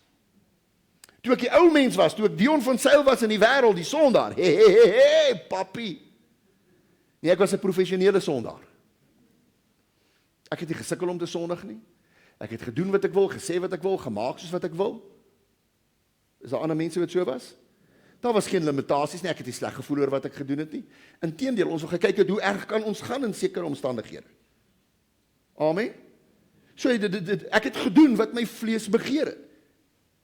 Toe ek die ou mens was, toe ek Dion van Sail was in die wêreld, die sondaar, papi. Nee, ek was 'n professionele sondaar. Ek het nie gesukkel om te sondig nie. Ek het gedoen wat ek wil, gesê wat ek wil, gemaak soos wat ek wil. Is daar ander mense wat so was? Daar was geen limitasies nie, ek het nie sleg gevoel oor wat ek gedoen het nie. Inteendeel, ons wil gekyk het hoe erg kan ons gaan in sekere omstandighede. Amen. So ek het gedoen wat my vlees begeer het.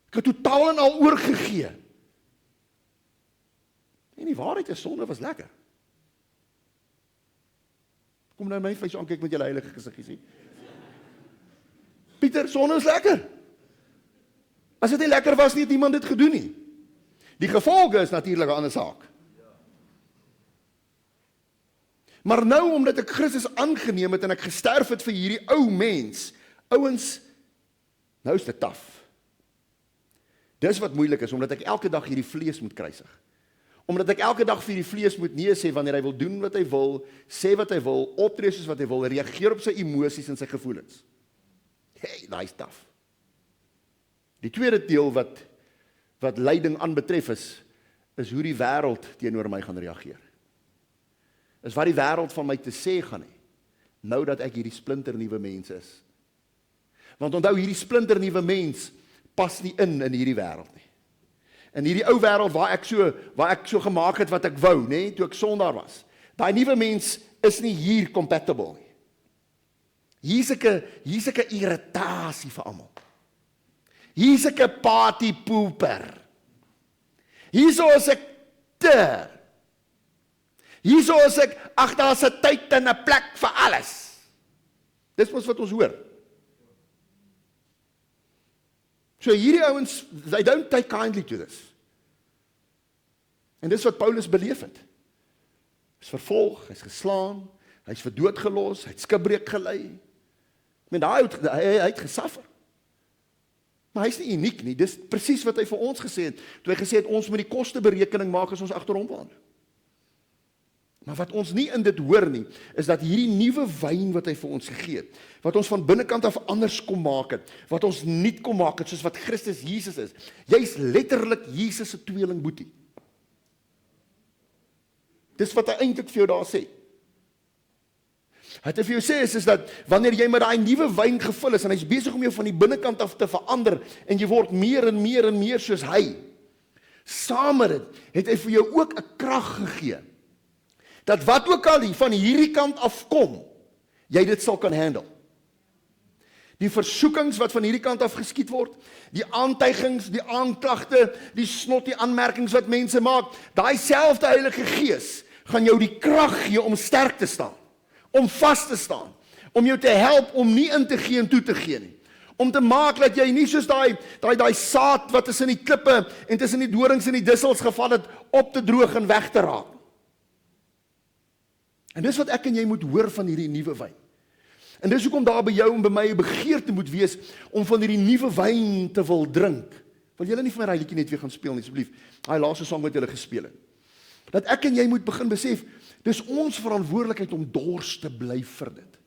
Ek het totaal en al oorgegee. En die waarheid is, sonde was lekker. Kom nou my vlees aankyk met julle heilige gesiggies nie. Pieter, sonde is lekker. As dit nie lekker was nie, het niemand dit gedoen nie. Die gevolge is natuurlik 'n ander saak. Maar nou, omdat ek Christus aangeneem het en ek gesterf het vir hierdie ou mens, ouens, nou is dit taaf. Dis wat moeilik is, omdat ek elke dag hierdie vlees moet kruisig. Omdat ek elke dag vir die vlees moet nee sê wanneer hy wil doen wat hy wil, sê wat hy wil, optree soos wat hy wil, reageer op sy emosies en sy gevoelens. Hey, daai is taaf. Die tweede deel wat lyding aanbetref is hoe die wêreld teenoor my gaan reageer. Is wat die wêreld van my te sê gaan hê, nou dat ek hierdie splinternuwe mens is. Want onthou, hierdie splinternuwe mens pas nie in hierdie wêreld nie. In hierdie ou wêreld waar ek so gemaak het wat ek wou, nê, toe ek sondaar was. Daai nuwe mens is nie hier compatible nie. Hier's 'n irritasie vir almal. Hier's 'n party pooper. Hierso is ek te. Hierso is ek, ag, daar's 'n tyd en 'n plek vir alles. Dis mos wat ons hoor. So hierdie ouens, they don't take kindly to this. En dis wat Paulus beleef het. Hy's vervolg, hy's geslaan, hy's vir dood gelos, hy't skipbreek gelei. Hy het gesuffer. Maar hy's nie uniek nie, dis presies wat hy vir ons gesê het, toe hy gesê het, ons moet die kosteberekening maak as ons agter hom wandel. Maar wat ons nie in dit hoor nie, is dat hierdie nuwe wyn wat hy vir ons gegee het, wat ons van binnekant af anders kom maak het, wat ons nuut kom maak het, soos wat Christus Jesus is, jy's letterlik Jesus se tweeling boetie. Dis wat hy eintlik vir jou daar sê. Wat hy vir jou sê is dat wanneer jy met daai nuwe wyn gevul is en hy's besig om jou van die binnekant af te verander en jy word meer en meer en meer soos hy, saam met dit het hy vir jou ook 'n krag gegee. Dat wat ook al van hierdie kant af kom, jy dit sal kan handle. Die versoekings wat van hierdie kant af geskied word, die aantuigings, die aanklagte, die snot, die aanmerkings wat mense maak, daai selfde Heilige Gees gaan jou die krag gee om sterk te staan, om vas te staan, om jou te help om nie in te gee en toe te gee nie. Om te maak dat jy nie soos daai saad wat tussen die klippe en tussen die dorings en die dussels geval het, op te droog en weg te raak. En dis wat ek en jy moet hoor van hierdie nuwe wyn. En dis hoekom daar by jou en by my 'n begeerte moet wees om van hierdie nuwe wyn te wil drink. Wil julle nie vir my daai liedjie net weer gaan speel nie asseblief? Daai laaste sang wat julle gespeel het. Dat ek en jy moet begin besef, dis ons verantwoordelikheid om dors te bly vir dit.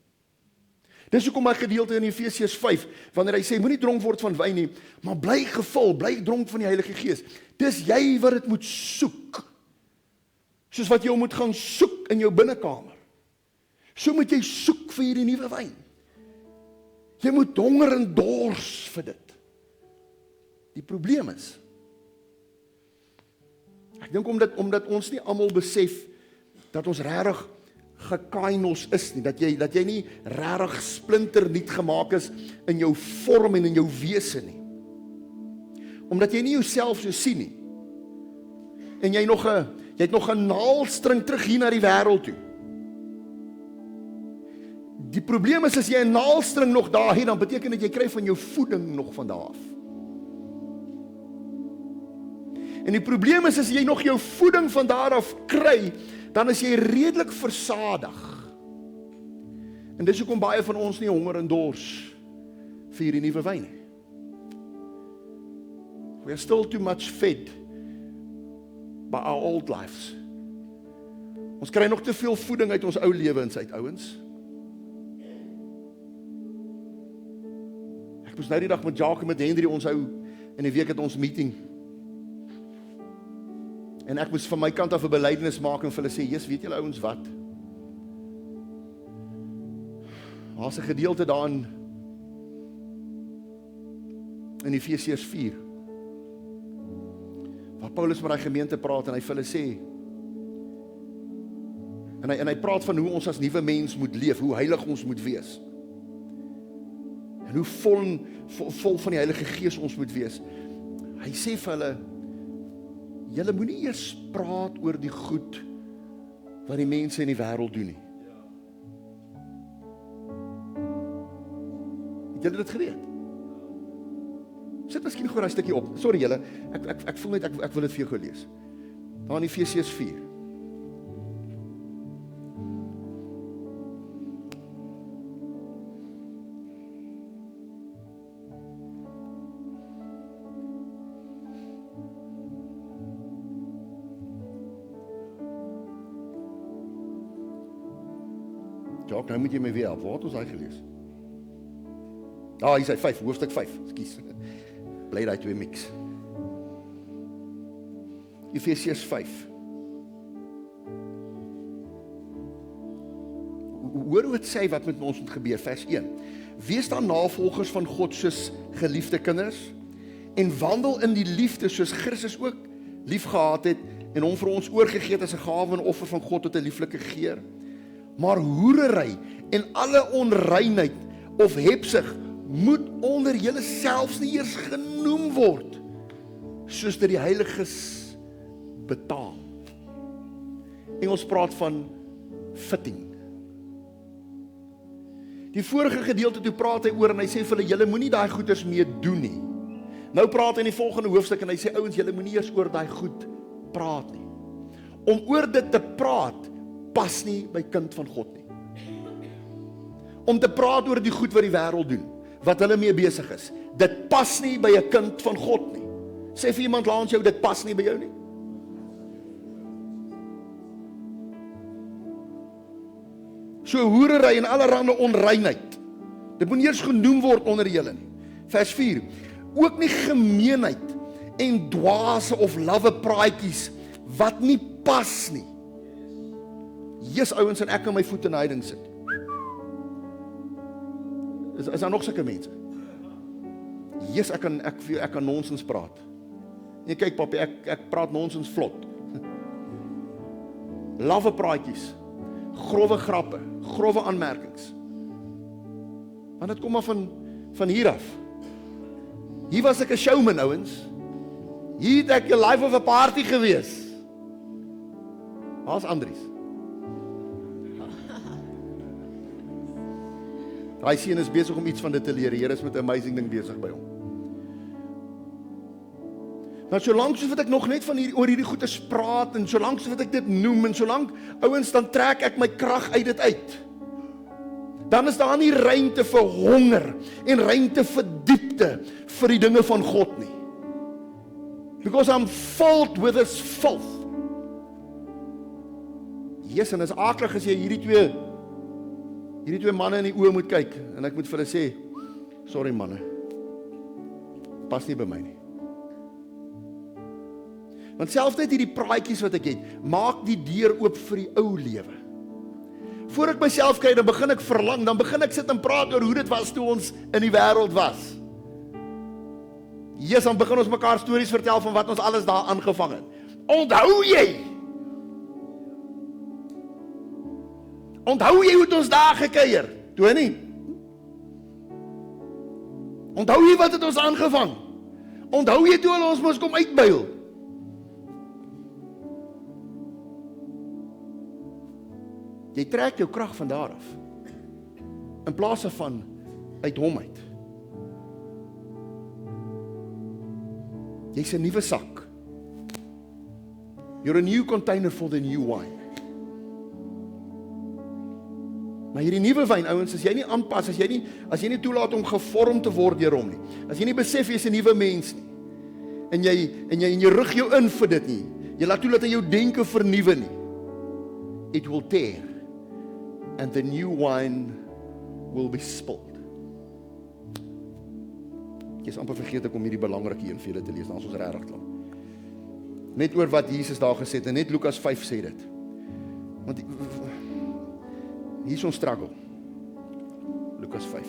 Dis hoekom my gedeelte in Efesiërs 5, wanneer hy sê, moenie dronk word van wyn nie, maar bly gevul, bly dronk van die Heilige Gees. Dis jy wat dit moet soek. Soos wat jy moet gaan soek in jou binnekamer. So moet jy soek vir hierdie nuwe wyn. Jy moet honger en dors vir dit. Die probleem is, ek dink omdat ons nie almal besef dat ons regtig gekainos is nie, dat jy nie regtig splinternuut gemaak is in jou vorm en in jou wese nie. Omdat jy nie jouself so sien nie. En jy het nog 'n naaldstring terug hier na die wêreld toe. Die probleem is as jy 'n naaldstring nog daar het, dan beteken dit jy kry van jou voeding nog van daar af. En die probleem is as jy nog jou voeding van daar af kry, dan is jy redelik versadig. En dis hoekom baie van ons nie honger en dors vir hierdie nuwe wyn nie. We are still too much fed by our old lives. Ons kry nog te veel voeding uit ons ou lewens uit, ouens. Ek moes nou die dag met Jacques en met Henry ons hou, in die week het ons meeting. En ek moes van my kant af 'n belydenis maak en vir hulle sê, weet julle ouens wat? Daar's 'n gedeelte daarin in Efesiërs 4. Waar Paulus met die gemeente praat en hy vir hulle sê, en hy praat van hoe ons as nuwe mens moet leef, hoe heilig ons moet wees. En hoe vol van die Heilige Gees ons moet wees. Hy sê vir hulle, julle moenie eers praat oor die goed wat die mense in die wêreld doen nie. Het julle dit geweet? Sit miskien gou 'n stukkie op. Sorry julle, ek voel net ek wil dit vir jou gou lees. Daar in Efesiërs 4. Jacques, nou moet jy my weer help. Waar het ons hy gelees? Hier is hy 5, hoofstuk 5. Ekskuus. Bly daai twee mix. Efesiërs 5. Hoor hoe dit sê wat met ons moet gebeur, vers 1. Wees dan navolgers van God soos geliefde kinders en wandel in die liefde soos Christus ook liefgehad het en hom vir ons oorgegee het as 'n gawe en offer van God tot 'n lieflike geur. Maar hoerery en alle onreinheid of hebsug moet onder julle selfs nie eers genoem word, soos dit die heiliges betaal. Engels praat van fitting. Die vorige gedeelte toe praat hy oor en hy sê vir hulle, julle moenie daai goeders mee doen nie. Nou praat hy in die volgende hoofstuk en hy sê, ouens, julle moenie eers oor daai goed praat nie. Om oor dit te praat, pas nie by kind van God nie. Om te praat oor die goed wat die wêreld doen, wat hulle mee besig is, dit pas nie by 'n kind van God nie. Sê vir iemand langs jou, dit pas nie by jou nie. So hoerery en allerhande onreinheid, dit moet nie eers genoem word onder julle nie. Vers 4, ook nie gemeenheid en dwaase of lawwe praatjies, wat nie pas nie. Jesus ouens, en ek kan my voet in die ding sit. Is daar nog sulke mense? Jesus, ek kan nonsens praat. Nee, kyk papie, ek praat nonsens vlot. Lawwe praatjies, grove grappe, grove aanmerkings. Want dit kom maar van hier af. Hier was ek 'n showman, ouens. Hier het ek 'n life of a party gewees. Waar's Andries? Daai seun is besig om iets van dit te leer. Die Here is met 'n amazing ding besig by hom. Maar solank soos wat ek nog net oor hierdie goeie praat en solank soos wat ek dit noem en solank ouens dan trek ek my krag uit dit uit. Dan is daar nie ruimte vir honger en ruimte vir diepte vir die dinge van God nie. Because I'm filled with His filth. Jesus, en is aaklig as jy hierdie twee manne in die oë moet kyk en ek moet vir hulle sê, sorry manne, pas nie by my nie. Want selfs net hierdie praatjies wat ek het, maak die deur oop vir die ou lewe. Voor ek myself kry, dan begin ek verlang, dan begin ek sit en praat oor hoe dit was toe ons in die wêreld was. Jesus, dan begin ons mekaar stories vertel van wat ons alles daar aangevang het. Onthou jy? Onthou jy hoe het ons daar gekuier? Tony? Onthou jy wat het ons aangevang? Onthou jy toe hulle ons moes kom uitbuil? Jy trek jou krag van daar af, in plaas van uit hom uit. Jy's 'n nuwe sak. You're a new container for the new wine. Maar hierdie nuwe wyn, ouens, as jy nie aanpas, as jy nie toelaat om gevorm te word deur hom nie, as jy nie besef jy's 'n nuwe mens nie, en jy rig jou in vir dit nie, jy laat toe dat hy jou denke vernuwe nie, it will tear, and the new wine will be spilled. Ek is amper vergeet ek om hierdie belangrike een vir julle te lees, dan is ons regtig klaar. Net oor wat Jesus daar gesê het, en net Lukas 5 sê dit. Want hier is ons struggle. Lukas 5.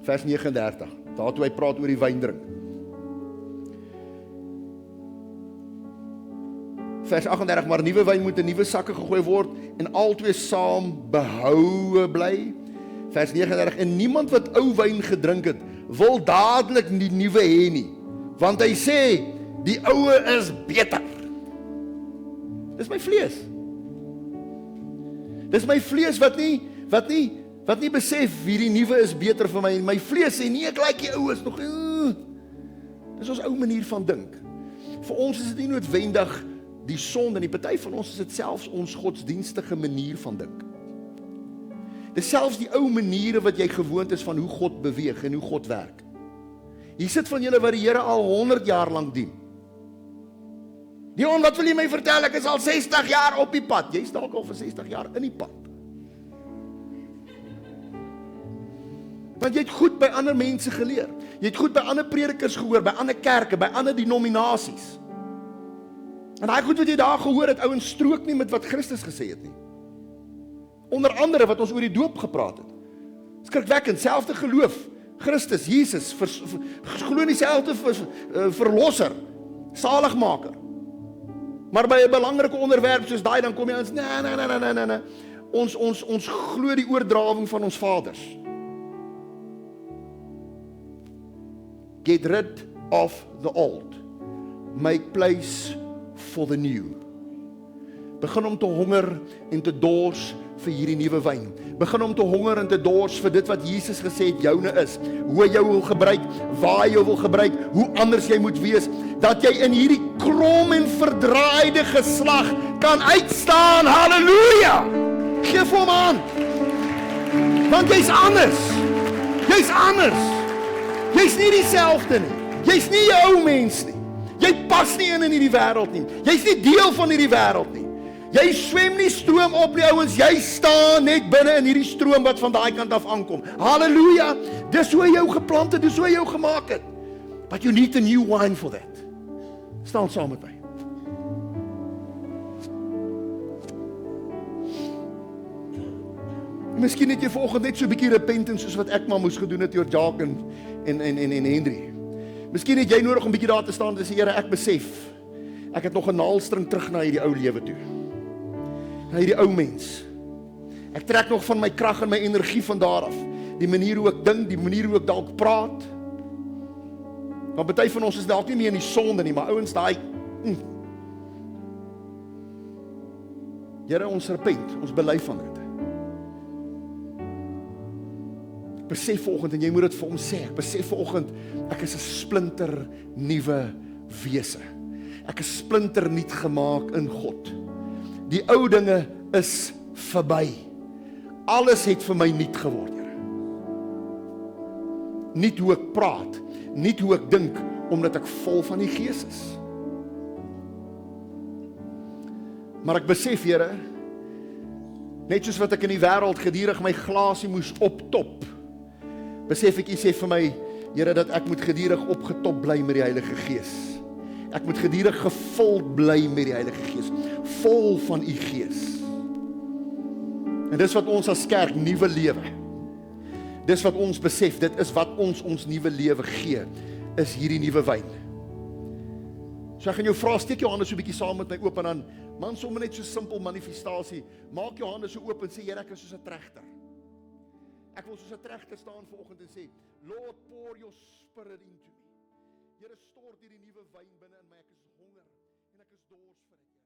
Vers 39. Daar toe hy praat oor die wyndrink. Vers 38, maar nuwe wyn moet in nuwe sakke gegooi word en albei saam behoue bly. Vers 39, en niemand wat ou wyn gedrink het, wil dadelik die nuwe hê nie, want hy sê, die oue is beter. Dis my vlees. Dis my vlees wat nie besef hierdie nuwe is beter vir my. My vlees sê, nee, ek like die ou is nog. Dis ons ou manier van dink. Vir ons is dit nie noodwendig die sonde nie, party van ons is dit selfs ons godsdienstige manier van dink. Dis selfs die ou maniere wat jy gewoond is van hoe God beweeg en hoe God werk. Hier sit van julle wat die Here al 100 jaar lank dien. Dion, wat wil jy my vertel? Ek is al 60 jaar op die pad. Jy's dalk al vir 60 jaar in die pad. Want jy het goed by ander mense geleer. Jy het goed by ander predikers gehoor, by ander kerke, by ander denominasies. En daai goed wat jy daar gehoor het, ouens, strook nie met wat Christus gesê het nie. Onder andere wat ons oor die doop gepraat het. Skrikwekkend, selfde geloof, Christus, Jesus, glo in dieselfde verlosser, saligmaker. Maar by 'n belangrike onderwerp soos daai, dan kom jy ons, nee. Ons glo die oordrawing van ons vaders. Get rid of the old. Make place for the new. Begin om te honger en te dors vir hierdie nuwe wyn. Begin om te honger en te dors vir dit wat Jesus gesê het joune is. Hoe hy jou wil gebruik, waar hy jou wil gebruik, hoe anders jy moet wees, dat jy in hierdie krom en verdraaide geslag kan uitstaan. Halleluja! Geef hom aan. Want jy's anders. Jy's anders. Jy's nie dieselfde nie. Jy's nie jou ou mens nie. Jy pas nie in hierdie wêreld nie. Jy's nie deel van hierdie wêreld nie. Jy swem nie stroom op nie, ouens. Jy staan net binne in hierdie stroom wat van daai kant af aankom. Halleluja. Dis hoe hy jou geplant het, dis hoe hy jou gemaak het. But you need a new wine for that. Staan saam met my. Miskien het jy vanoggend net so 'n bietjie repentance soos wat ek maar moes gedoen het oor Jacques en Henry. Miskien het jy nodig om 'n bietjie daar te staan en sê, Here, ek besef, ek het nog 'n naalstring terug na hierdie ou lewe toe. Na hierdie ou mens. Ek trek nog van my krag en my energie van daar af. Die manier hoe ek dink, die manier hoe ek dalk praat. Want party van ons is dalk nie meer in die sonde nie, maar ouens daai Here, ons repent, ons bely van dit. Ek besef vanoggend, en jy moet dit vir hom sê, ek besef vanoggend, ek is 'n splinter nuwe wese. Ek is splinter nuut gemaak in God. Die ou dinge is verby. Alles het vir my nuut geword, Here. Nuut hoe ek praat, nuut hoe ek dink, omdat ek vol van die Gees is. Maar ek besef, Here, net soos wat ek in die wêreld gedurig my glasie moes optop, besef ek, U sê vir my, Here, dat ek moet gedurig opgetop bly met die Heilige Gees. Ek moet gedurig gevul bly met die Heilige Gees, vol van U Gees. En dis wat ons as kerk nuwe lewe. Dis wat ons besef, dit is wat ons nuwe lewe gee, is hierdie nuwe wyn. So ek gaan jou vra, steek jou hande so 'n bietjie saam met my oop en dan, man, sommer net so simpel manifestasie, maak jou hande so oop en sê, Here, ek is soos 'n tregter. Ek wil soos 'n tregter staan vanoggend en sê, Lord, pour your spirit into me. Here, stort hierdie nuwe wyn binne in my, ek is honger en ek is dors vir dit.